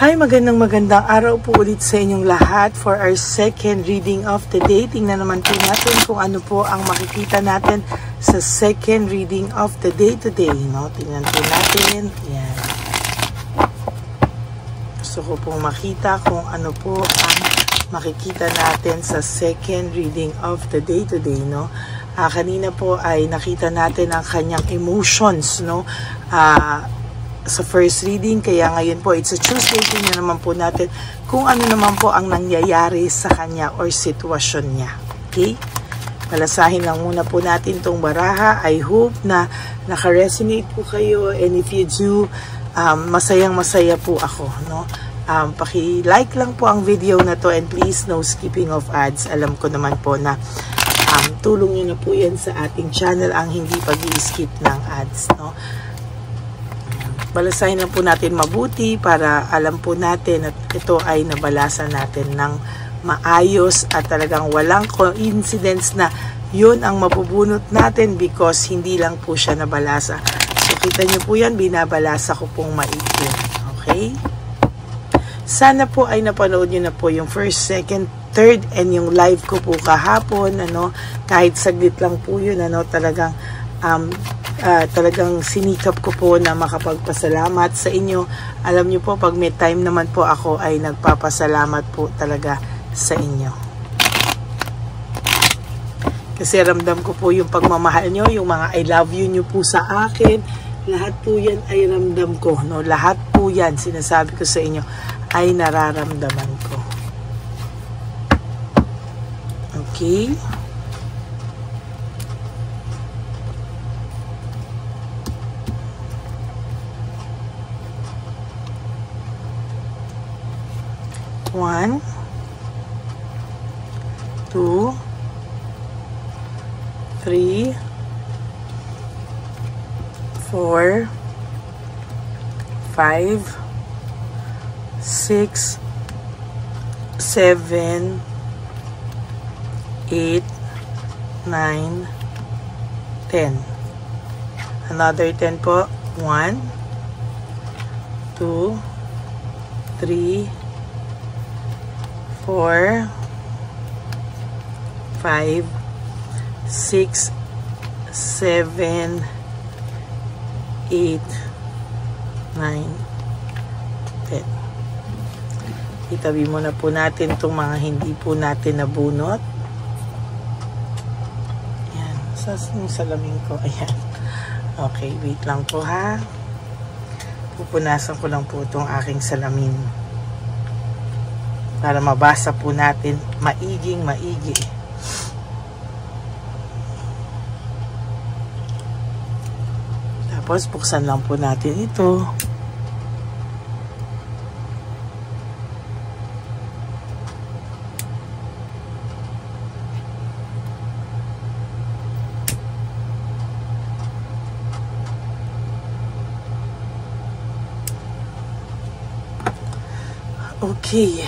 Hi, magandang araw po ulit sa inyong lahat for our second reading of the day. Tingnan naman po natin kung ano po ang makikita natin sa second reading of the day today. No? Tingnan po natin. Yan. Gusto ko pong makita kung ano po ang makikita natin sa second reading of the day today. No? Kanina po ay nakita natin ang kanyang emotions. No? Sa first reading, kaya ngayon po it's a Tuesday, tingnan naman po natin kung ano naman po ang nangyayari sa kanya or sitwasyon niya. Okay? Palasahin lang muna po natin tong baraha. I hope na naka-resonate po kayo, and if you do, masayang-masaya po ako. No? Paki-like lang po ang video na to, and please no skipping of ads. Alam ko naman po na tulong nyo na po yan sa ating channel ang hindi pag-i-skip ng ads. No? Balasahin lang po natin mabuti para alam po natin at ito ay nabalasan natin ng maayos at talagang walang coincidence na yun ang mabubunot natin because hindi lang po siya nabalasa. So kita nyo po yan, binabalasa ko pong maigi. Okay? Sana po ay napanood nyo na po yung first, second, third and yung live ko po kahapon. Kahit saglit lang po yun, talagang sinikap ko po na makapagpasalamat sa inyo. Alam niyo po, pag may time naman po ako ay nagpapasalamat po talaga sa inyo. Kasi ramdam ko po yung pagmamahal nyo, yung mga I love you nyo po sa akin. Lahat po yan ay ramdam ko. No? Lahat po yan, sinasabi ko sa inyo, ay nararamdaman ko. Okay? One, 2, 3, 4, 5, 6, 7, 8, 9, 10. Another 10 po. 1, 2, 3, 4, 5, 6, 7, 8, 9, 10. Itabi muna po natin itong mga hindi po natin nabunot. Ayan. Sa salamin ko. Ayan. Okay, wait lang po ha. Pupunasan ko lang po itong aking salamin para mabasa po natin maiging maigi. Tapos buksan lang po natin ito. Okay.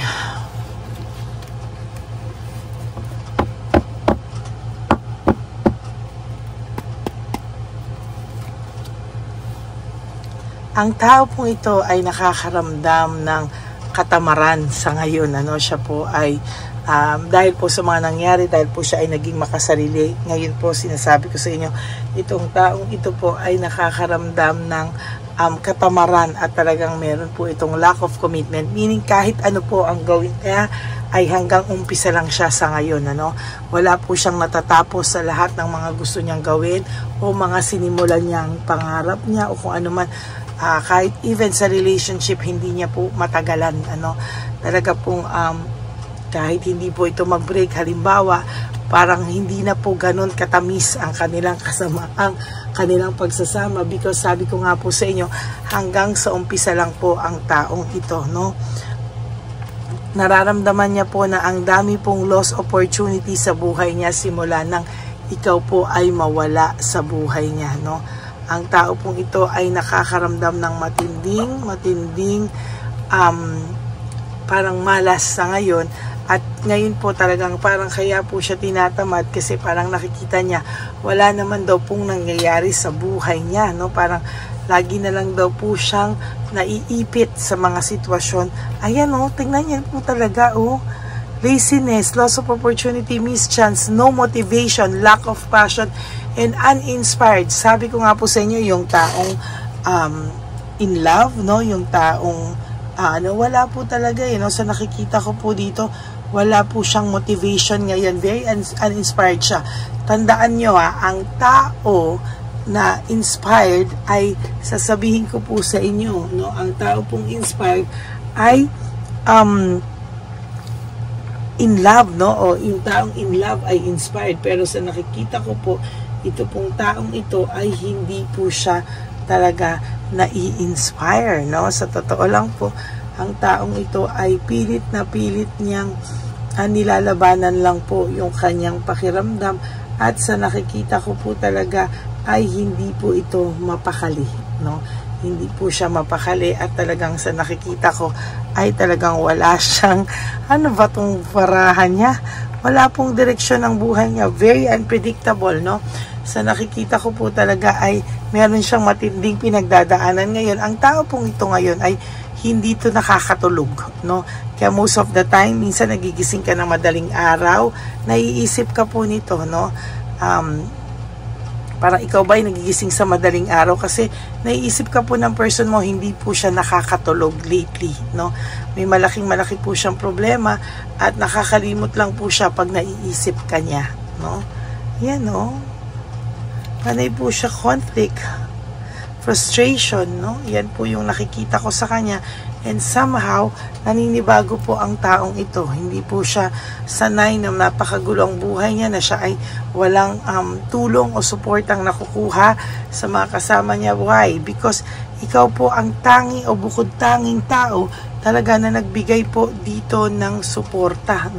Ang tao pong ito ay nakakaramdam ng katamaran sa ngayon. Siya po ay, dahil po sa mga nangyari, dahil po siya ay naging makasarili. Ngayon po, sinasabi ko sa inyo, itong taong ito po ay nakakaramdam ng katamaran at talagang meron po itong lack of commitment. Meaning kahit ano po ang gawin niya, ay hanggang umpisa lang siya sa ngayon. Wala po siyang natatapos sa lahat ng mga gusto niyang gawin o mga sinimulan niyang pangarap niya o kung ano man. Kahit even sa relationship, hindi niya po matagalan. Talaga pong kahit hindi po ito mag-break, halimbawa, parang hindi na po ganun katamis ang kanilang ang kanilang pagsasama because sabi ko nga po sa inyo, hanggang sa umpisa lang po ang taong ito. Nararamdaman niya po na ang dami pong lost opportunity sa buhay niya simula nang ikaw po ay mawala sa buhay niya. Ang tao pong ito ay nakakaramdam ng matinding parang malas sa ngayon. At ngayon po talagang parang kaya po siya tinatamad kasi parang nakikita niya wala naman daw pong nangyayari sa buhay niya. Parang Lagi na lang daw po siyang naiipit sa mga sitwasyon. Ayan tingnan niyo po talaga laziness, loss of opportunity, missed chance, no motivation, lack of passion, and uninspired. Sabi ko nga po sa inyo, yung taong in love, yung taong wala po talaga sa nakikita ko po dito, wala po siyang motivation ngayon, very uninspired siya. Tandaan nyo ang tao na inspired ay, sasabihin ko po sa inyo, ang tao pong inspired ay in love, o yung taong in love ay inspired. Pero sa nakikita ko po, ito pong taong ito ay hindi po siya talaga nai-inspire, Sa totoo lang po, ang taong ito ay pilit na pilit niyang nilalabanan lang po yung kanyang pakiramdam, at sa nakikita ko po talaga ay hindi po ito mapakali, Hindi po siya mapakali, at talagang sa nakikita ko ay talagang wala siyang, ba tong parahan niya? Wala pong direksyon ng buhay niya. Very unpredictable, Sa nakikita ko po talaga ay meron siyang matinding pinagdadaanan ngayon. Ang tao pong ito ngayon ay hindi to nakakatulog, Kaya most of the time, minsan nagigising ka ng madaling araw, naiisip ka po nito, parang ikaw ba ay nagigising sa madaling araw kasi naiisip ka po ng person mo, hindi po siya nakakatulog lately, May malaki po siyang problema at nakakalimot lang po siya pag naiisip ka niya, Yan, Panay po siya conflict, frustration, Yan po yung nakikita ko sa kanya. And somehow, naninibago po ang taong ito. Hindi po siya sanay na napakagulo ang buhay niya, na siya ay walang tulong o support ang nakukuha sa mga kasama niya. Why? Because ikaw po ang tangi o bukod tanging tao talaga na nagbigay po dito ng suporta,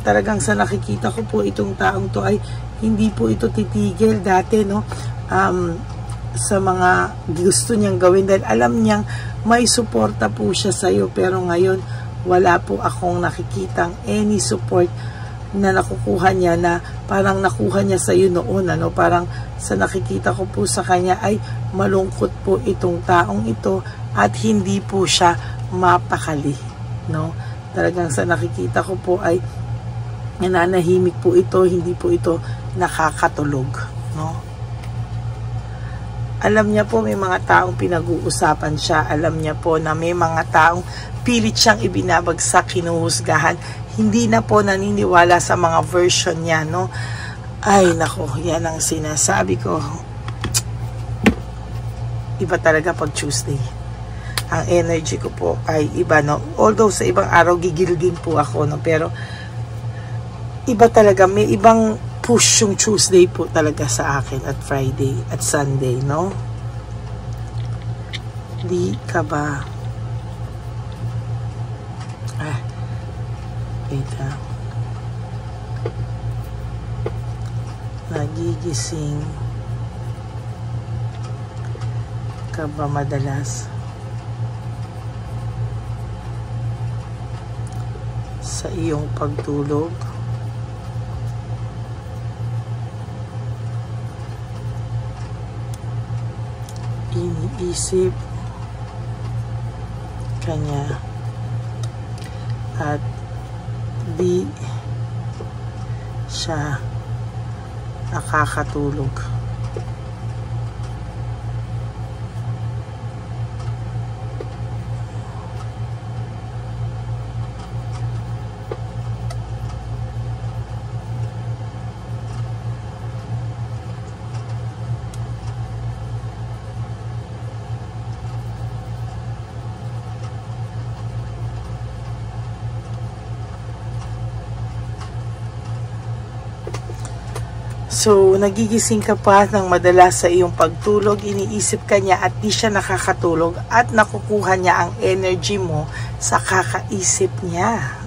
Talagang sa nakikita ko po, itong taong to ay hindi po ito titigil dati, sa mga gusto niyang gawin, dahil alam niyang may suporta po siya sa iyo. Pero ngayon wala po akong nakikitang any support na nakukuha niya, na parang nakuha niya sa iyo noon, parang sa nakikita ko po sa kanya ay malungkot po itong taong ito, at hindi po siya mapakali, Talagang sa nakikita ko po ay nananahimik po ito, hindi po ito nakakatulog, Alam niya po may mga taong pinag-uusapan siya. Alam niya po na may mga taong pilit siyang ibinabagsak, hinuhusgahan. Hindi na po naniniwala sa mga version niya, Ay, nako, yan ang sinasabi ko. Iba talaga pag Tuesday. Ang energy ko po ay iba, Although sa ibang araw gigil din po ako, Pero iba talaga, may ibang push yung Tuesday po talaga sa akin, at Friday at Sunday, Di ka ba wait nagigising ka ba madalas sa iyong pagtulog? Iniisip kanya at di siya nakakatulog. So, nagigising ka pa ng madalas sa iyong pagtulog, iniisip ka niya at di siya nakakatulog, at nakukuha niya ang energy mo sa kakaisip niya,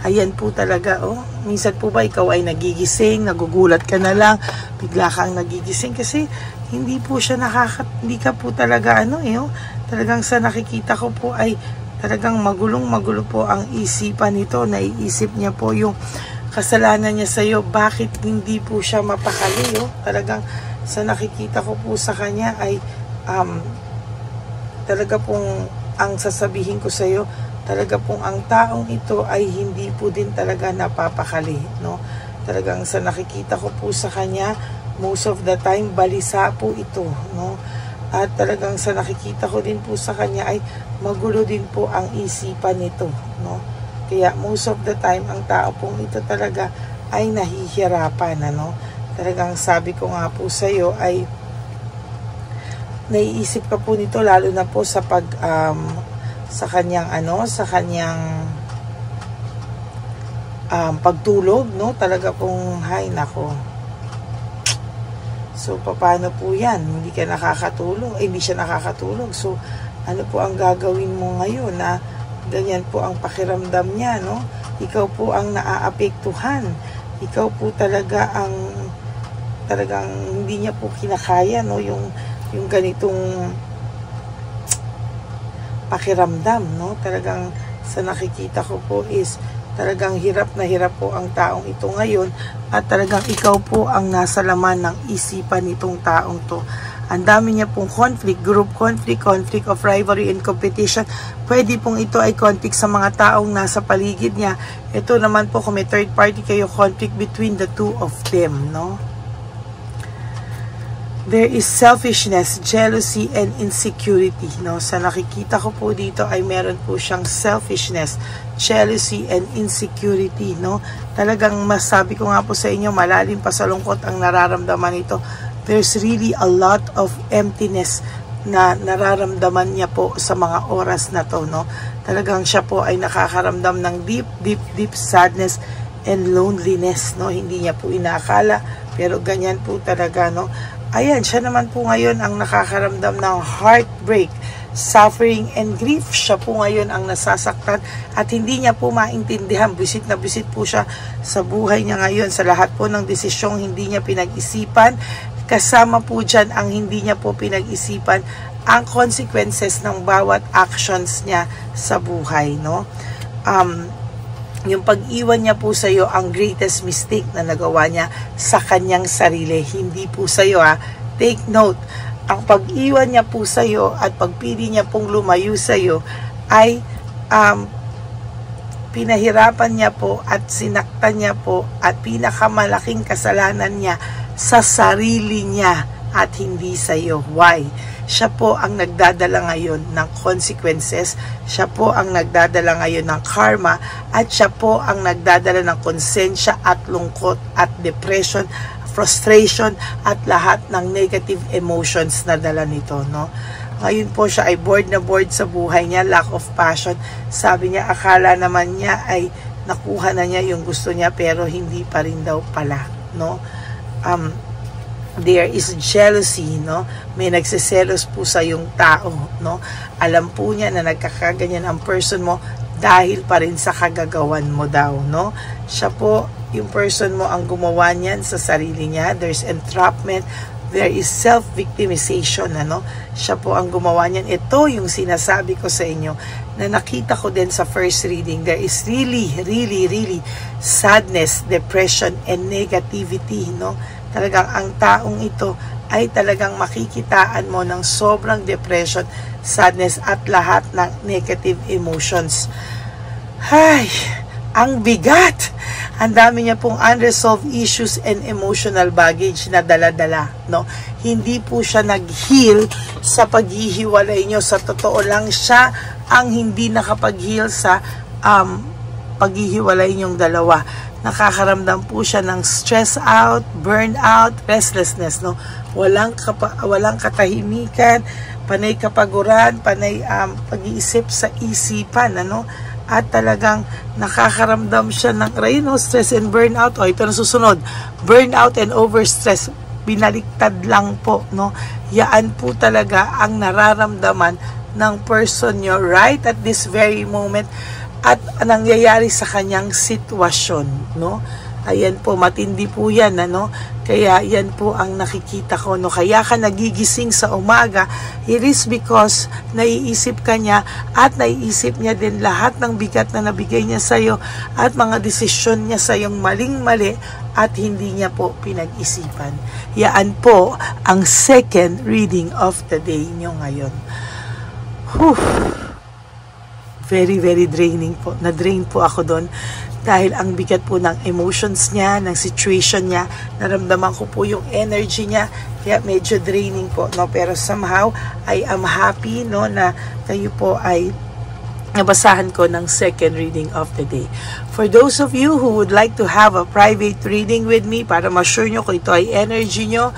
Ayan po talaga, Minsan po ba ikaw ay nagigising, nagugulat ka na lang, bigla kang nagigising kasi hindi po siya hindi ka po talaga, talagang sa nakikita ko po ay talagang magulo po ang isipan nito. Naiisip niya po yung kasalanan niya sa iyo, bakit hindi po siya mapakali, Talagang sa nakikita ko po sa kanya ay talaga pong ang sasabihin ko sa iyo, talaga pong ang taong ito ay hindi po din talaga napapakali, no? Talagang sa nakikita ko po sa kanya, most of the time balisa po ito, no? At talagang sa nakikita ko din po sa kanya ay magulo din po ang isipan nito, no? Kaya most of the time ang tao pong ito talaga ay nahihirapan, ano? Talagang sabi ko nga po sa iyo ay naiisip ka po nito lalo na po sa sa kanyang pagtulog, no? Talaga pong hay nako. So paano po 'yan? Hindi ka nakakatulog, hindi siya nakakatulog. So ano po ang gagawin mo ngayon na ganyan po ang pakiramdam niya, no? Ikaw po ang naaapektuhan. Ikaw po talaga ang talagang hindi niya po kinakaya, no? Yung ganitong pakiramdam, no? Talagang sa nakikita ko po is talagang hirap na hirap po ang taong ito ngayon at talagang ikaw po ang nasa laman ng isipan nitong taong to. Ang dami niya pong conflict, group conflict of rivalry and competition. Pwede pong ito ay conflict sa mga taong nasa paligid niya. Ito naman po kung may third party kayo, conflict between the two of them, no? There is selfishness, jealousy, and insecurity, no? Sa nakikita ko po dito ay meron po siyang selfishness, jealousy, and insecurity, no? Talagang masabi ko nga po sa inyo, malalim pa sa lungkot ang nararamdaman nito. There's really a lot of emptiness na nararamdaman niya po sa mga oras na to, no? Talagang siya po ay nakakaramdam ng deep sadness and loneliness, no? Hindi niya po inaakala, pero ganyan po talaga, no? Ayan, siya naman po ngayon ang nakakaramdam ng heartbreak, suffering, and grief. Siya po ngayon ang nasasaktan at hindi niya po maintindihan. Bisit na bisit po siya sa buhay niya ngayon, sa lahat po ng desisyong hindi niya pinag-isipan. Kasama po dyan ang hindi niya po pinag-isipan ang consequences ng bawat actions niya sa buhay, no? Yung pag-iwan niya po sa iyo ang greatest mistake na nagawa niya sa kanyang sarili. Hindi po sa iyo, ha. Take note, ang pag-iwan niya po sa iyo at pagpili niya pong lumayo sa iyo ay pinahirapan niya po at sinaktan niya po at pinakamalaking kasalanan niya sa sarili niya at hindi sa iyo. Why? Siya po ang nagdadala ngayon ng consequences, siya po ang nagdadala ngayon ng karma, at siya po ang nagdadala ng konsensya at lungkot at depression, frustration, at lahat ng negative emotions na dala nito, no? Ngayon po siya ay bored na bored sa buhay niya, lack of passion. Sabi niya, akala naman niya ay nakuha na niya yung gusto niya, pero hindi pa rin daw pala, no? There is jealousy, no? May nagseselos po sa yung tao, no? Alam po niya na nagkakaganyan ang person mo dahil pa rin sa kagagawan mo daw, no? Siya po, yung person mo ang gumawa niyan sa sarili niya. There's entrapment, there is self-victimization, ano? Siya po ang gumawa niyan. Ito yung sinasabi ko sa inyo na nakita ko din sa first reading. There is really sadness, depression, and negativity, no? Talagang ang taong ito ay talagang makikitaan mo ng sobrang depression, sadness, at lahat ng negative emotions. Ay, ang bigat! Ang dami niya pong unresolved issues and emotional baggage na dala-dala, no? Hindi po siya nag-heal sa paghihiwalay niyo. Sa totoo lang, siya ang hindi nakapag-heal sa paghihiwalay niyong dalawa. Nakakaramdam po siya ng stress out, burnout, restlessness, no? Walang katahimikan, panay kapaguran, panay pag-iisip sa isipan, ano? At talagang nakakaramdam siya ng stress and burnout. O, ito na susunod. Burnout and overstress. Binaliktad lang po, no? Yaan po talaga ang nararamdaman ng person nyo right at this very moment at nangyayari sa kanyang sitwasyon, no? Ayan po, matindi po yan, ano? Kaya yan po ang nakikita ko, no? Kaya ka nagigising sa umaga, it is because naiisip ka niya at naiisip niya din lahat ng bigat na nabigay niya sa'yo at mga desisyon niya sa'yong maling-mali at hindi niya po pinag-isipan. Yan po ang second reading of the day nyo ngayon. Whew. Very, very draining po. Na-drain po ako doon. Dahil ang bigat po ng emotions niya, ng situation niya, naramdaman ko po yung energy niya, kaya medyo draining po, no? Pero somehow, I am happy, no, na kayo po ay nabasahan ko ng second reading of the day. For those of you who would like to have a private reading with me, para ma-sure nyo kung ito ay energy nyo,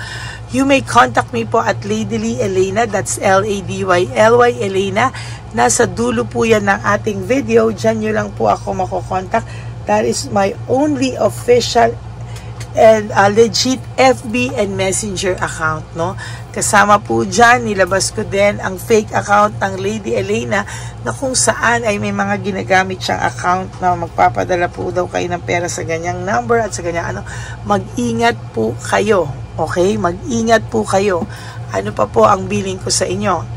you may contact me po at Ladyly Elena, that's L-A-D-Y-L-Y Elena. Nasa dulo po yan ng ating video, dyan nyo lang po ako makokontak. That is my only official and legit FB and Messenger account, no? Kasama po dyan, nilabas ko din ang fake account ng Lady Elena na kung saan ay may mga ginagamit siyang account na magpapadala po daw kayo ng pera sa ganyang number at sa ganyang ano. Mag-ingat po kayo, okay? Mag-ingat po kayo. Ano pa po ang billing ko sa inyo?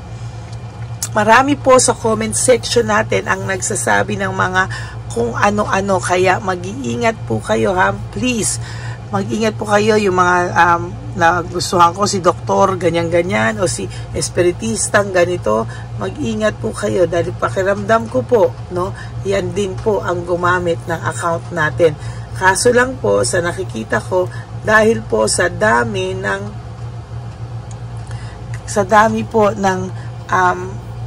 Marami po sa comment section natin ang nagsasabi ng mga kung ano-ano, kaya mag-iingat po kayo, ha, please, mag-ingat po kayo. Yung mga nagustuhan ko si doktor ganyan-ganyan o si espiritistang ganito, mag-ingat po kayo dahil pakiramdam ko po, no, yan din po ang gumamit ng account natin. Kaso lang po sa nakikita ko, dahil po sa dami po ng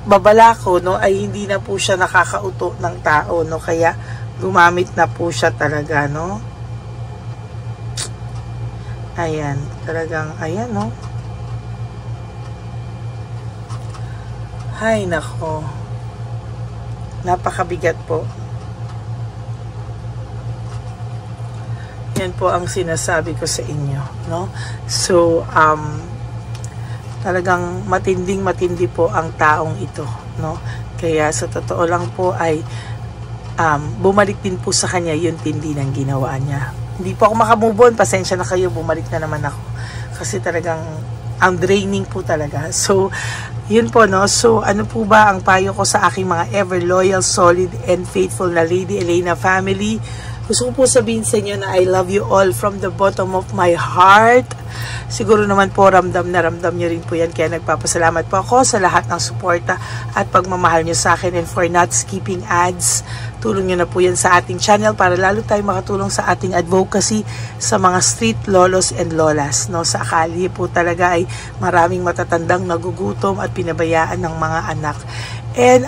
babala ko, no, ay hindi na po siya nakakauto ng tao, no, kaya gumamit na po siya talaga, no. Ayan, talagang ayan, no. Hay nako, napakabigat po. Yan po ang sinasabi ko sa inyo, no. So talagang matinding-matindi po ang taong ito, no? Kaya sa totoo lang po ay bumalik din po sa kanya yung tindi ng ginawa niya. Hindi po ako makamove on, pasensya na kayo, bumalik na naman ako. Kasi talagang ang draining po talaga. So, yun po, no? So, ano po ba ang payo ko sa aking mga ever loyal, solid, and faithful na Lady Elena family? Gusto ko po sabihin sa inyo na I love you all from the bottom of my heart. Siguro naman po ramdam na ramdam nyo rin po yan. Kaya nagpapasalamat po ako sa lahat ng suporta at pagmamahal nyo sa akin. And for not skipping ads, tulong nyo na po yan sa ating channel para lalo tayo makatulong sa ating advocacy sa mga street lolos and lolas, no? Sa akali po talaga ay maraming matatandang nagugutom at pinabayaan ng mga anak. And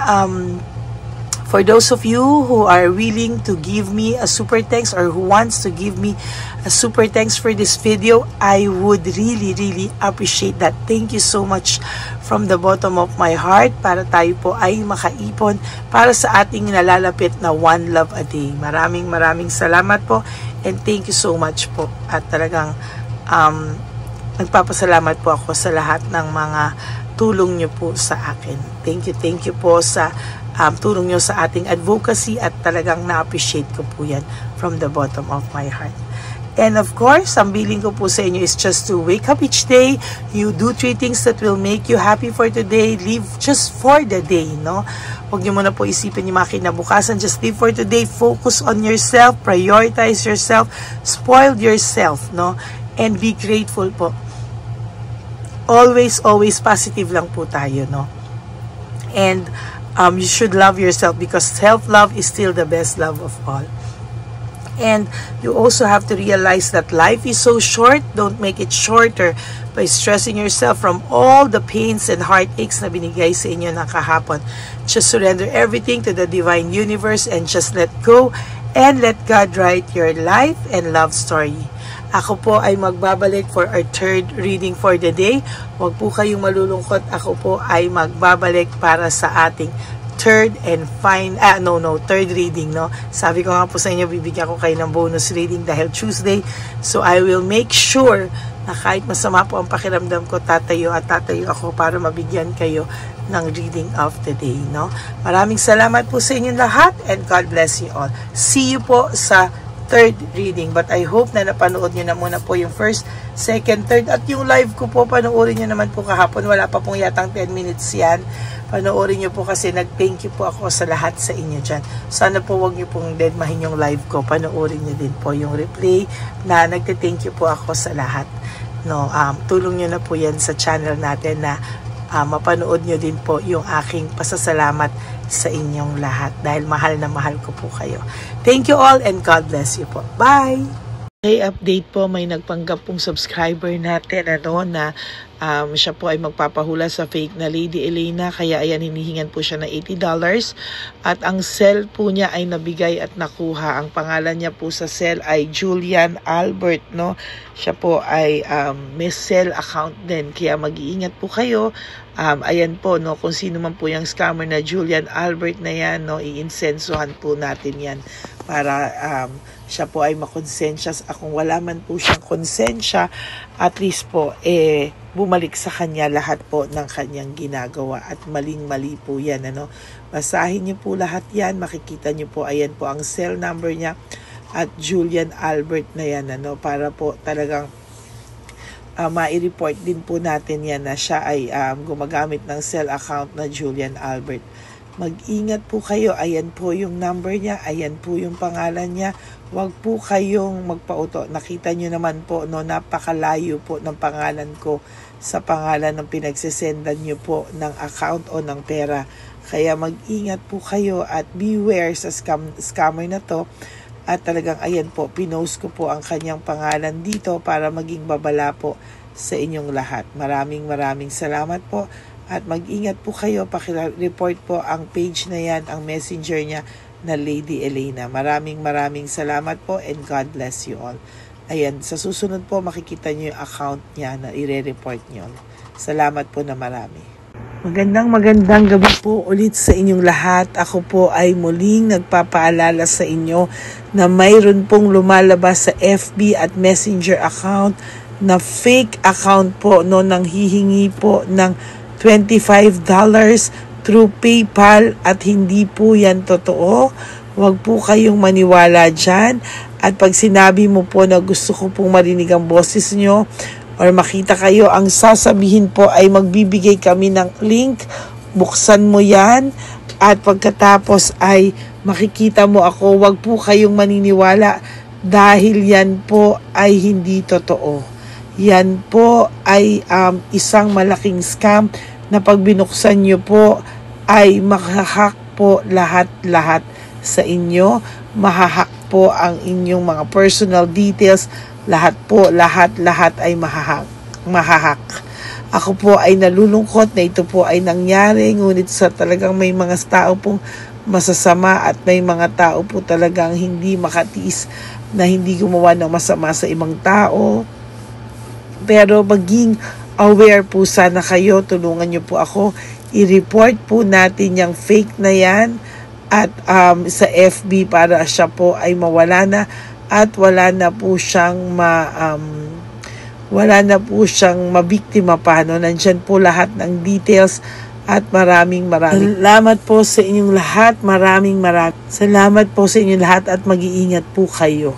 for those of you who are willing to give me a super thanks or who wants to give me a super thanks for this video, I would really, really appreciate that. Thank you so much from the bottom of my heart para tayo po ay makaipon para sa ating nalalapit na One Love a Day. Maraming salamat po and thank you so much po. At talagang nagpapasalamat po ako sa lahat ng mga tulong nyo po sa akin. Thank you po sa tulong nyo sa ating advocacy at talagang na-appreciate ko po yan from the bottom of my heart. And of course, ang billing ko po sa inyo is just to wake up each day, you do 3 things that will make you happy for today, live just for the day, no? Huwag nyo muna po isipin yung mga kinabukasan, just live for today, focus on yourself, prioritize yourself, spoil yourself, no? And be grateful po. Always positive lang po tayo, no? And you should love yourself because self-love is still the best love of all. And you also have to realize that life is so short. Don't make it shorter by stressing yourself from all the pains and heartaches na binigay sa inyo ng kahapon. Just surrender everything to the divine universe and just let go and let God write your life and love story. Ako po ay magbabalik for our third reading for the day. Huwag po kayong malulungkot. Ako po ay magbabalik para sa ating third reading, no? Sabi ko nga po sa inyo, bibigyan ko kayo ng bonus reading dahil Tuesday. So I will make sure na kahit masama po ang pakiramdam ko, tatayo ako para mabigyan kayo ng reading of the day, no? Maraming salamat po sa inyo lahat and God bless you all. See you po sa third reading. But I hope na napanood nyo na muna po yung first, second, third. At yung live ko po, panoorin nyo naman po kahapon. Wala pa pong yatang 10 minutes yan. Panoorin nyo po kasi nag-thank you po ako sa lahat sa inyo dyan. Sana po wag nyo pong deadmahin yung live ko. Panoorin nyo din po yung replay na nagte-thank you po ako sa lahat. No, tulong nyo na po yan sa channel natin na mapanood nyo din po yung aking pasasalamat sa inyong lahat dahil mahal na mahal ko po kayo. Thank you all and God bless you po. Bye! May update po, may nagpanggap pong subscriber natin na siya po ay magpapahula sa fake na Lady Elena, kaya ayan, hinihingan po siya ng $80 at ang cell po niya ay nabigay at nakuha. Ang pangalan niya po sa cell ay Julian Albert, no? Siya po ay may cell account din, kaya mag-iingat po kayo. Ayan po, no, kung sino man po yung scammer na Julian Albert na yan, no, iinsensuhan po natin yan para siya po ay makonsensya. Kung wala man po siyang konsensya, at least po bumalik sa kanya lahat po ng kanyang ginagawa at maling-mali po yan, ano. Basahin niyo po lahat yan, makikita niyo po, ayan po ang cell number niya at Julian Albert na yan, ano, para po talagang mai-report din po natin yan na siya ay gumagamit ng cell account na Julian Albert. Mag-ingat po kayo. Ayan po yung number niya. Ayan po yung pangalan niya. Huwag po kayong magpauto. Nakita nyo naman po, no, napakalayo po ng pangalan ko sa pangalan ng pinagsisendan nyo po ng account o ng pera. Kaya mag-ingat po kayo at beware sa scammer na to. At talagang ayan po, pinost ko po ang kanyang pangalan dito para maging babala po sa inyong lahat. Maraming salamat po. At mag-ingat po kayo, pakireport po ang page na yan, ang messenger niya na Lady Elena. Maraming salamat po and God bless you all. Ayan, sa susunod po makikita niyo yung account niya na i-report niyo. Salamat po na marami. Magandang gabi po ulit sa inyong lahat. Ako po ay muling nagpapaalala sa inyo na mayroon pong lumalabas sa FB at Messenger account na fake account po, no, nang hihingi po ng $25 through PayPal at hindi po yan totoo. Huwag po kayong maniwala dyan. At pag sinabi mo po na gusto ko pong marinig ang boses nyo or makita kayo, ang sasabihin po ay magbibigay kami ng link. Buksan mo yan at pagkatapos ay makikita mo ako. Huwag po kayong maniniwala dahil yan po ay hindi totoo. Yan po ay isang malaking scam na pag binuksan nyo po ay mahahack po lahat sa inyo. Mahahack po ang inyong mga personal details. Lahat ay mahahack. Ako po ay nalulungkot na ito po ay nangyari, ngunit sa talagang may mga tao pong masasama at may mga tao po talagang hindi makatiis na hindi gumawa ng masama sa ibang tao. Pero maging aware po sana kayo, tulungan nyo po ako, i-report po natin yung fake na yan at sa FB para siya po ay mawala na at wala na po siyang mabiktima pa, no? Nandyan po lahat ng details at maraming salamat po sa inyong lahat. Maraming salamat po sa inyong lahat at mag-iingat po kayo.